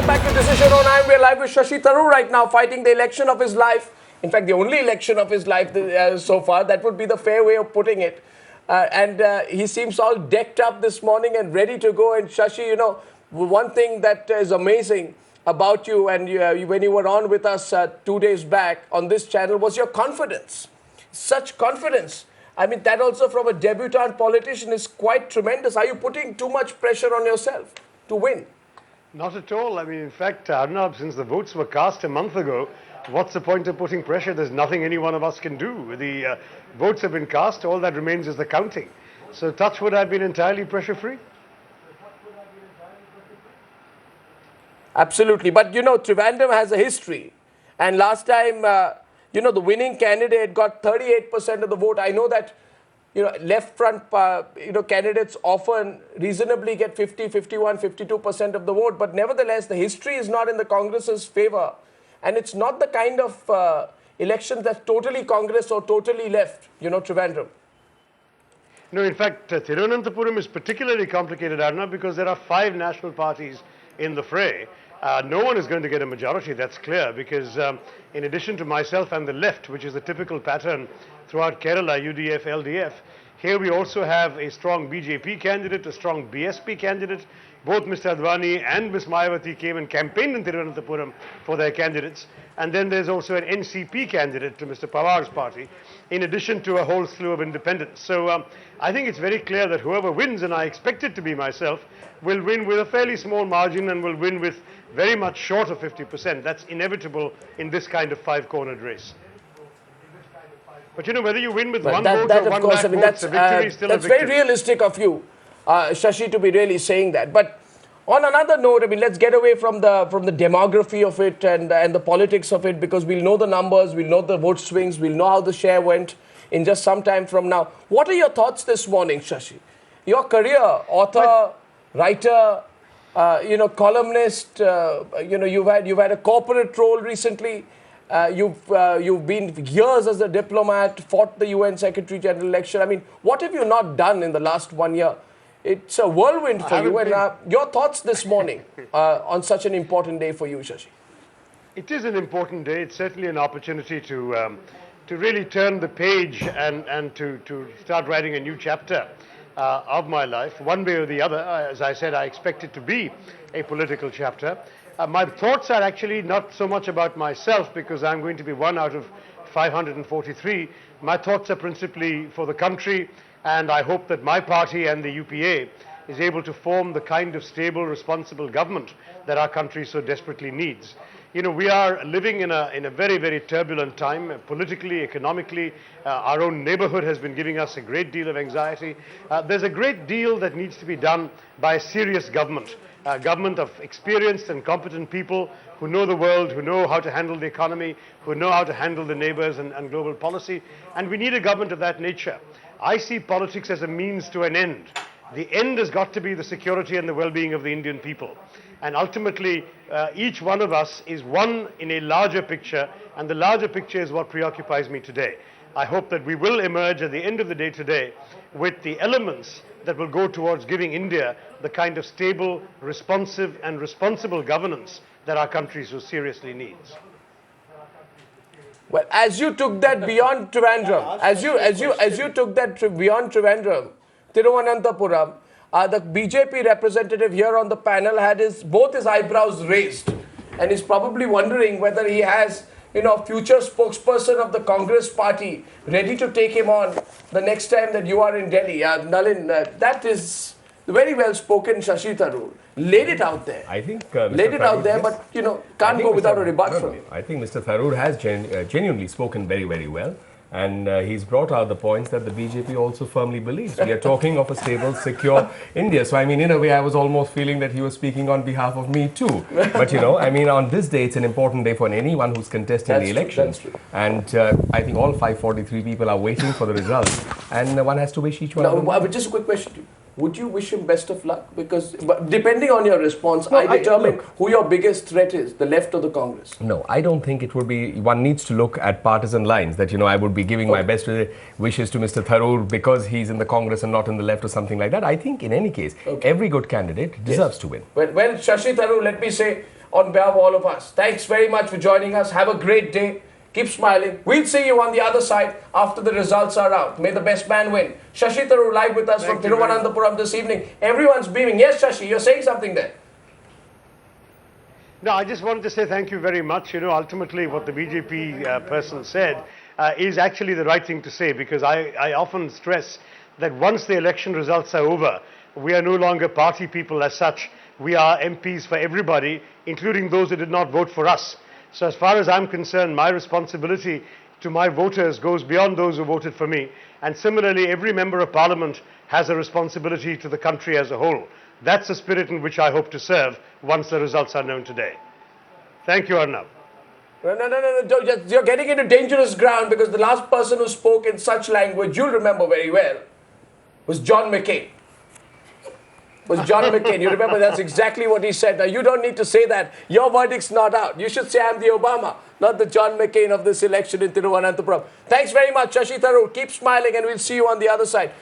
welcome back to Decision 09. We're live with Shashi Tharoor right now, fighting the election of his life. In fact, the only election of his life so far. That would be the fair way of putting it. And he seems all decked up this morning and ready to go. And Shashi, you know, one thing that is amazing about you and when you were on with us 2 days back on this channel was your confidence. Such confidence. I mean, that also from a debutant politician is quite tremendous. Are you putting too much pressure on yourself to win? Not at all. I mean, in fact, Arnab, since the votes were cast a month ago, what's the point of putting pressure? There's nothing any one of us can do. The votes have been cast. All that remains is the counting. So touch would have been entirely pressure-free. Absolutely. But, you know, Trivandrum has a history. And last time, you know, the winning candidate got 38% of the vote. I know that, you know, left front, you know, candidates often reasonably get 50, 51, 52% of the vote. But nevertheless, the history is not in the Congress's favor. And it's not the kind of elections that's totally Congress or totally left, you know, Trivandrum. No, in fact, Thiruvananthapuram is particularly complicated, Arnab, because there are 5 national parties in the fray. No one is going to get a majority, that's clear, because in addition to myself and the left, which is the typical pattern throughout Kerala, UDF, LDF, here we also have a strong BJP candidate, a strong BSP candidate. Both Mr. Advani and Ms. Mayawati came and campaigned in Thiruvananthapuram for their candidates. And then there's also an NCP candidate to Mr. Pawar's party, in addition to a whole slew of independents. So I think it's very clear that whoever wins, and I expect it to be myself, will win with a fairly small margin and will win with very much short of 50%. That's inevitable in this kind of 5-cornered race. But you know, whether you win with one vote or 1 lakh votes, a victory is still a victory. That's very realistic of you, Shashi, to be really saying that. But on another note, I mean, let's get away from the demography of it and the politics of it, because we'll know the numbers, we'll know the vote swings, we'll know how the share went in just some time from now. What are your thoughts this morning, Shashi? Your career, author, writer, you know, columnist, you know, you've had a corporate role recently. You've been years as a diplomat, fought the UN Secretary General election. I mean, what have you not done in the last 1 year? It's a whirlwind for you. And your thoughts this morning on such an important day for you, Shashi? It is an important day. It's certainly an opportunity to really turn the page and to start writing a new chapter of my life, one way or the other. As I said, I expect it to be a political chapter. My thoughts are actually not so much about myself, because I'm going to be one out of 543. My thoughts are principally for the country, and I hope that my party and the UPA is able to form the kind of stable, responsible government that our country so desperately needs. You know, we are living in a very, very turbulent time, politically, economically. Our own neighborhood has been giving us a great deal of anxiety. There's a great deal that needs to be done by a serious government. A government of experienced and competent people who know the world, who know how to handle the economy, who know how to handle the neighbors and global policy. And we need a government of that nature. I see politics as a means to an end. The end has got to be the security and the well-being of the Indian people. And ultimately, each one of us is one in a larger picture, and the larger picture is what preoccupies me today. I hope that we will emerge at the end of the day today with the elements that will go towards giving India the kind of stable, responsive and responsible governance that our country so seriously needs. Well, as you took that beyond Trivandrum, as you took that beyond Trivandrum, Thiruvananthapuram, the BJP representative here on the panel had both his eyebrows raised, and he's probably wondering whether he has, you know, a future spokesperson of the Congress party ready to take him on the next time that you are in Delhi. Nalin, that is very well spoken, Shashi Tharoor. Laid it out there. I think laid it out there, but you know, can't go without a rebut from you. I think Mr. Tharoor has genuinely spoken very, very well. And he's brought out the points that the BJP also firmly believes. We are talking of a stable, secure India. So, I mean, in a way, I was almost feeling that he was speaking on behalf of me too. But, you know, I mean, on this day, it's an important day for anyone who's contesting the elections. And I think all 543 people are waiting for the results. And one has to wish each one of them. But just a quick question to you. Would you wish him best of luck? Because depending on your response, I determine who your biggest threat is, the left or the Congress. No, I don't think it would be, one needs to look at partisan lines that, you know, I would be giving my best wishes to Mr. Tharoor because he's in the Congress and not in the left or something like that. I think in any case, every good candidate deserves to win. Well, Shashi Tharoor, let me say, on behalf of all of us. Thanks very much for joining us. Have a great day. Keep smiling. We'll see you on the other side after the results are out. May the best man win. Shashi Tharoor live with us from Thiruvananthapuram this evening. Everyone's beaming. Yes, Shashi, you're saying something there. No, I just wanted to say thank you very much. You know, ultimately what the BJP person said is actually the right thing to say, because I often stress that once the election results are over, we are no longer party people as such. We are MPs for everybody, including those who did not vote for us. So as far as I'm concerned, my responsibility to my voters goes beyond those who voted for me. And similarly, every member of parliament has a responsibility to the country as a whole. That's the spirit in which I hope to serve once the results are known today. Thank you, Arnab. No. You're getting into dangerous ground, because the last person who spoke in such language, you'll remember very well, was John McCain. You remember that's exactly what he said. Now, you don't need to say that. Your verdict's not out. You should say I'm the Obama, not the John McCain of this election in Thiruvananthapuram. Thanks very much, Shashi Tharoor. Keep smiling, and we'll see you on the other side.